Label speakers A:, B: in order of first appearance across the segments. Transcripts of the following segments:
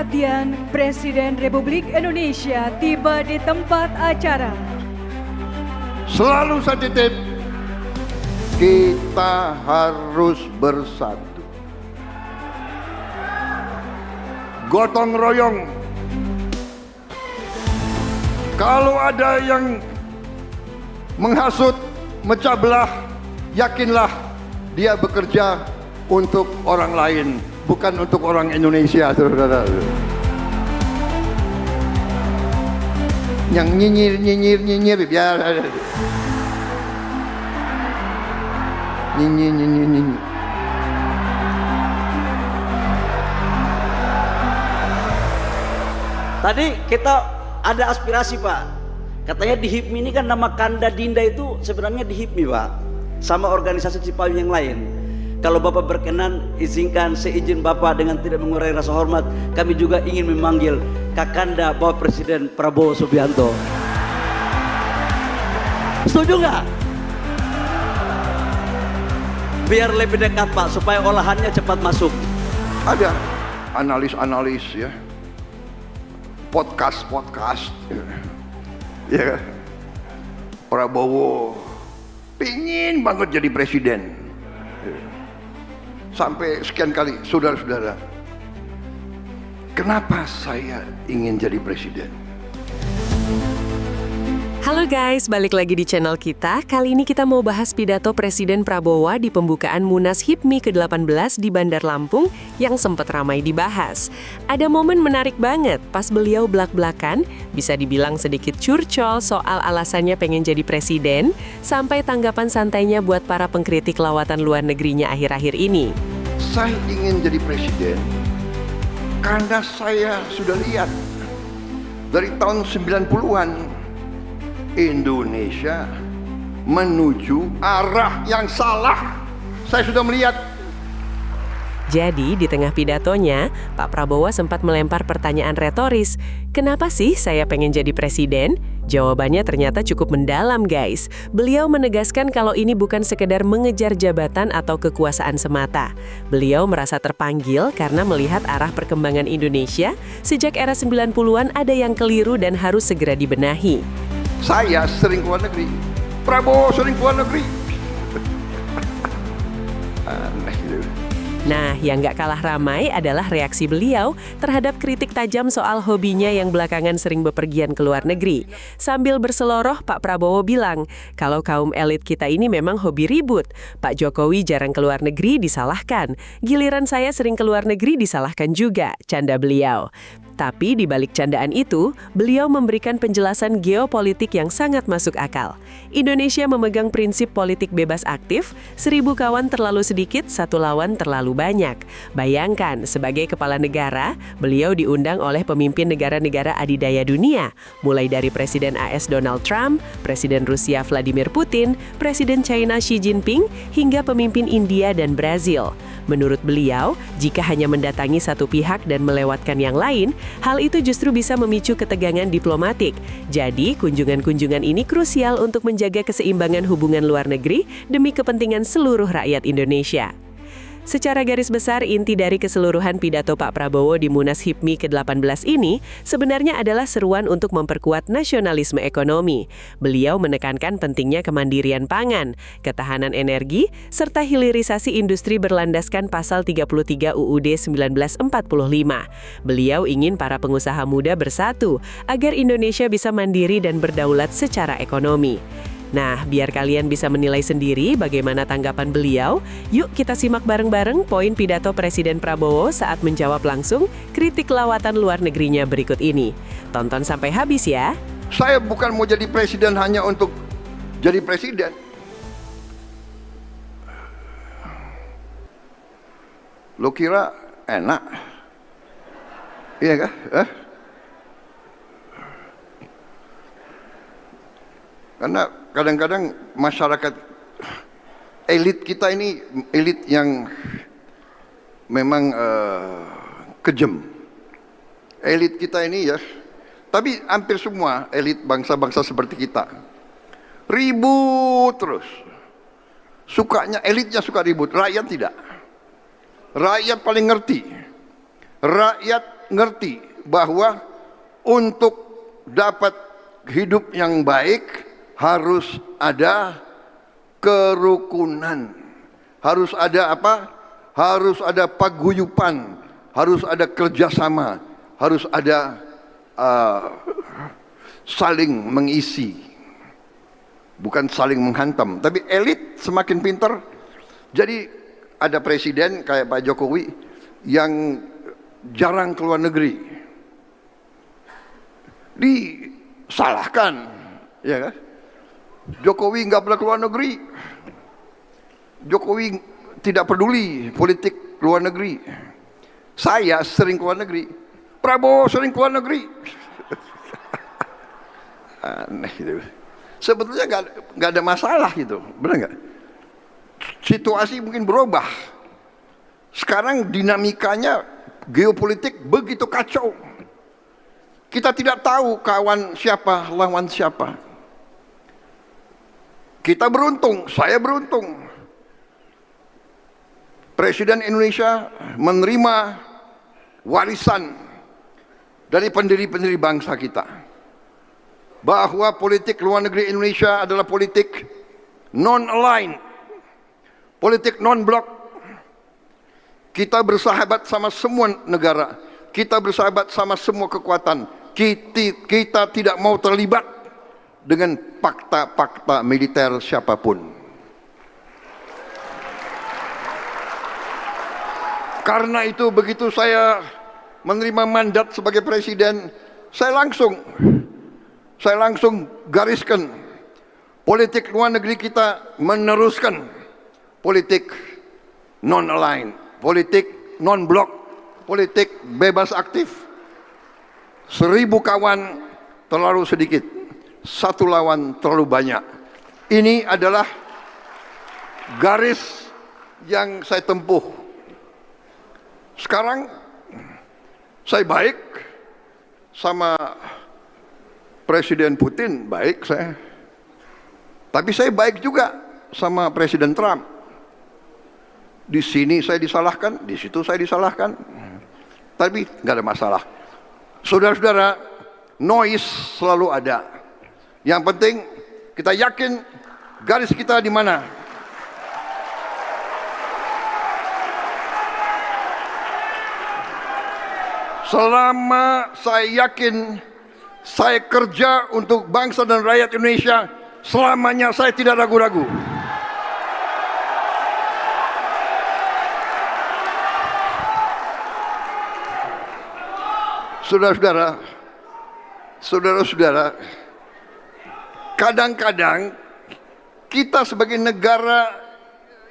A: perhatian, Presiden Republik Indonesia tiba di tempat acara.
B: Selalu saya titip, kita harus bersatu. Gotong royong. Kalau ada yang menghasut, mecah belah, yakinlah dia bekerja untuk orang lain, bukan untuk orang Indonesia, saudara. Yang nyinyir biar nyinyir.
C: Tadi kita ada aspirasi, Pak. Katanya di HIPMI ini kan nama Kanda Dinda itu sebenarnya di HIPMI, Pak, sama organisasi Cipayung yang lain. Kalau Bapak berkenan, izinkan seizin Bapak dengan tidak mengurangi rasa hormat, kami juga ingin memanggil Kakanda Bapak Presiden Prabowo Subianto. Setuju nggak? Biar lebih dekat, Pak, supaya olahannya cepat masuk.
B: Ada analis ya, podcast ya. Prabowo pingin banget jadi presiden. Sampai sekian kali, saudara-saudara, kenapa saya ingin jadi presiden?
D: Halo guys, balik lagi di channel kita. Kali ini kita mau bahas pidato Presiden Prabowo di pembukaan Munas HIPMI ke-18 di Bandar Lampung yang sempat ramai dibahas. Ada momen menarik banget pas beliau belak-belakan, bisa dibilang sedikit curcol soal alasannya pengen jadi presiden, sampai tanggapan santainya buat para pengkritik lawatan luar negerinya akhir-akhir ini.
B: Saya ingin jadi presiden karena saya sudah lihat dari tahun 90-an Indonesia menuju arah yang salah. Saya sudah melihat.
D: Jadi, di tengah pidatonya, Pak Prabowo sempat melempar pertanyaan retoris. Kenapa sih saya pengen jadi presiden? Jawabannya ternyata cukup mendalam, guys. Beliau menegaskan kalau ini bukan sekedar mengejar jabatan atau kekuasaan semata. Beliau merasa terpanggil karena melihat arah perkembangan Indonesia sejak era 90-an ada yang keliru dan harus segera dibenahi.
B: Saya sering keluar negeri, Prabowo sering keluar negeri. Aneh gitu.
D: Nah, yang nggak kalah ramai adalah reaksi beliau terhadap kritik tajam soal hobinya yang belakangan sering bepergian ke luar negeri. Sambil berseloroh, Pak Prabowo bilang, kalau kaum elit kita ini memang hobi ribut. Pak Jokowi jarang ke luar negeri disalahkan. Giliran saya sering ke luar negeri disalahkan juga, canda beliau. Tapi di balik candaan itu, beliau memberikan penjelasan geopolitik yang sangat masuk akal. Indonesia memegang prinsip politik bebas aktif, 1000 kawan terlalu sedikit, 1 lawan terlalu banyak. Bayangkan, sebagai kepala negara, beliau diundang oleh pemimpin negara-negara adidaya dunia, mulai dari Presiden AS Donald Trump, Presiden Rusia Vladimir Putin, Presiden China Xi Jinping, hingga pemimpin India dan Brazil. Menurut beliau, jika hanya mendatangi satu pihak dan melewatkan yang lain, hal itu justru bisa memicu ketegangan diplomatik. Jadi, kunjungan-kunjungan ini krusial untuk menjaga keseimbangan hubungan luar negeri demi kepentingan seluruh rakyat Indonesia. Secara garis besar, inti dari keseluruhan pidato Pak Prabowo di Munas HIPMI ke-18 ini sebenarnya adalah seruan untuk memperkuat nasionalisme ekonomi. Beliau menekankan pentingnya kemandirian pangan, ketahanan energi, serta hilirisasi industri berlandaskan pasal 33 UUD 1945. Beliau ingin para pengusaha muda bersatu agar Indonesia bisa mandiri dan berdaulat secara ekonomi. Nah, biar kalian bisa menilai sendiri bagaimana tanggapan beliau, yuk kita simak bareng-bareng poin pidato Presiden Prabowo saat menjawab langsung kritik lawatan luar negerinya berikut ini. Tonton sampai habis ya.
B: Saya bukan mau jadi presiden hanya untuk jadi presiden. Lo kira enak? Iya kah? Karena kadang-kadang masyarakat elit kita ini elit yang memang kejam. Elit kita ini ya, tapi hampir semua elit bangsa-bangsa seperti kita ribut terus. Sukanya elitnya suka ribut, rakyat tidak. Rakyat paling ngerti. rakyat ngerti bahwa untuk dapat hidup yang baik harus ada kerukunan, harus ada apa? Harus ada paguyupan, harus ada kerjasama, harus ada saling mengisi, bukan saling menghantam. Tapi elit semakin pintar. Jadi ada presiden kayak Pak Jokowi yang jarang keluar negeri, disalahkan, ya kan? Jokowi nggak pernah keluar negeri. Jokowi tidak peduli politik luar negeri. Saya sering keluar negeri. Prabowo sering keluar negeri. Aneh gitu. Sebetulnya nggak ada masalah gitu, benar nggak? Situasi mungkin berubah. Sekarang dinamikanya geopolitik begitu kacau. Kita tidak tahu kawan siapa, lawan siapa. Kita beruntung, saya beruntung. Presiden Indonesia menerima warisan dari pendiri-pendiri bangsa kita, bahwa politik luar negeri Indonesia adalah politik non-aligned, politik non-blok. Kita bersahabat sama semua negara, kita bersahabat sama semua kekuatan. Kita tidak mau terlibat dengan fakta-fakta militer siapapun. Karena itu begitu saya menerima mandat sebagai presiden, saya langsung gariskan politik luar negeri kita meneruskan politik non-aligned, politik non-blok, politik bebas aktif. 1000 kawan terlalu sedikit, 1 lawan terlalu banyak. Ini adalah garis yang saya tempuh. Sekarang saya baik sama Presiden Putin, baik saya. Tapi saya baik juga sama Presiden Trump. Di sini saya disalahkan, di situ saya disalahkan. Tapi nggak ada masalah. Saudara-saudara, noise selalu ada. Yang penting kita yakin garis kita di mana. Selama saya yakin saya kerja untuk bangsa dan rakyat Indonesia, selamanya saya tidak ragu-ragu. Saudara-saudara, kadang-kadang kita sebagai negara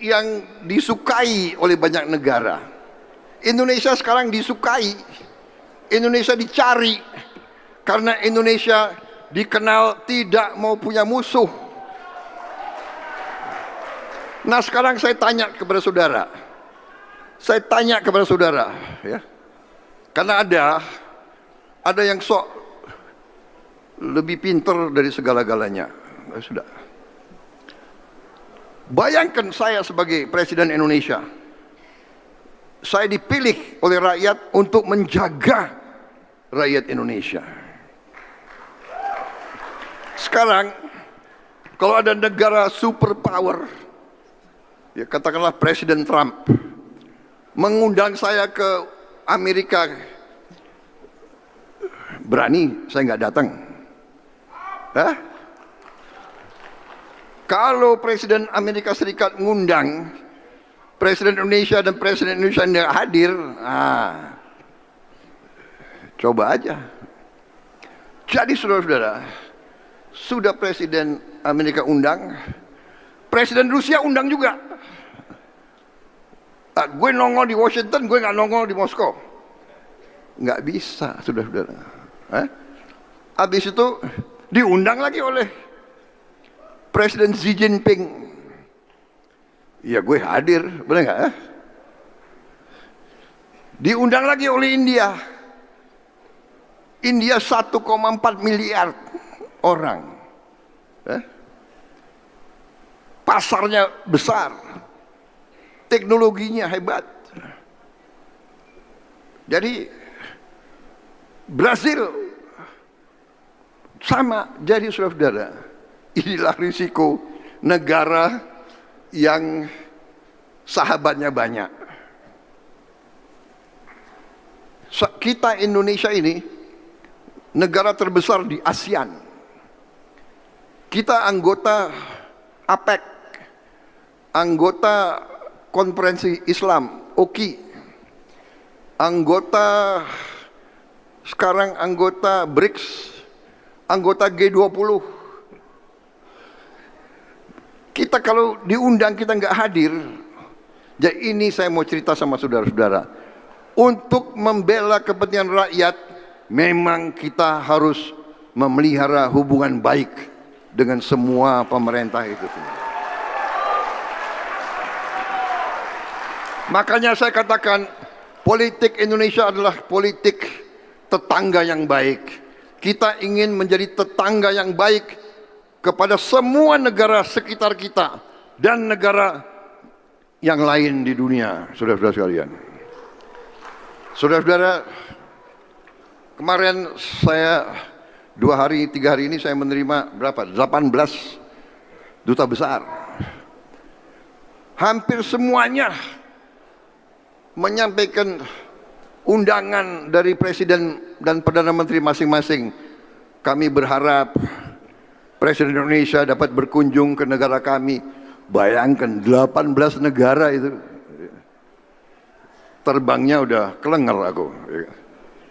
B: yang disukai oleh banyak negara, Indonesia sekarang disukai, Indonesia dicari, karena Indonesia dikenal tidak mau punya musuh. Nah sekarang saya tanya kepada saudara, ya, karena ada yang sok lebih pintar dari segala-galanya. Sudah. Bayangkan saya sebagai Presiden Indonesia, saya dipilih oleh rakyat untuk menjaga rakyat Indonesia. Sekarang kalau ada negara superpower, ya katakanlah Presiden Trump, mengundang saya ke Amerika, berani saya nggak datang. Kalau Presiden Amerika Serikat ngundang Presiden Indonesia dan Presiden Indonesia tidak hadir, coba aja. Jadi saudara-saudara, sudah Presiden Amerika undang, Presiden Rusia undang juga. Gue nongol di Washington, gue nggak nongol di Moskow. Nggak bisa, saudara-saudara. Habis itu diundang lagi oleh Presiden Xi Jinping. Ya gue hadir, benar nggak? Diundang lagi oleh India. India 1,4 miliar orang. Pasarnya besar. Teknologinya hebat. Jadi Brasil sama. Jadi saudara-saudara, inilah risiko negara yang sahabatnya banyak. Kita Indonesia ini negara terbesar di ASEAN. Kita anggota APEC, anggota Konferensi Islam, OKI, sekarang anggota BRICS, anggota G20. Kita kalau diundang kita nggak hadir. Jadi ini saya mau cerita sama saudara-saudara. Untuk membela kepentingan rakyat, memang kita harus memelihara hubungan baik dengan semua pemerintah itu semua. Makanya saya katakan, politik Indonesia adalah politik tetangga yang baik. Kita ingin menjadi tetangga yang baik kepada semua negara sekitar kita dan negara yang lain di dunia, saudara-saudara sekalian. Saudara-saudara, kemarin saya 3 hari ini saya menerima berapa? 18 duta besar. Hampir semuanya menyampaikan undangan dari Presiden dan Perdana Menteri masing-masing. Kami berharap Presiden Indonesia dapat berkunjung ke negara kami. Bayangkan 18 negara itu. Terbangnya udah kelenger aku.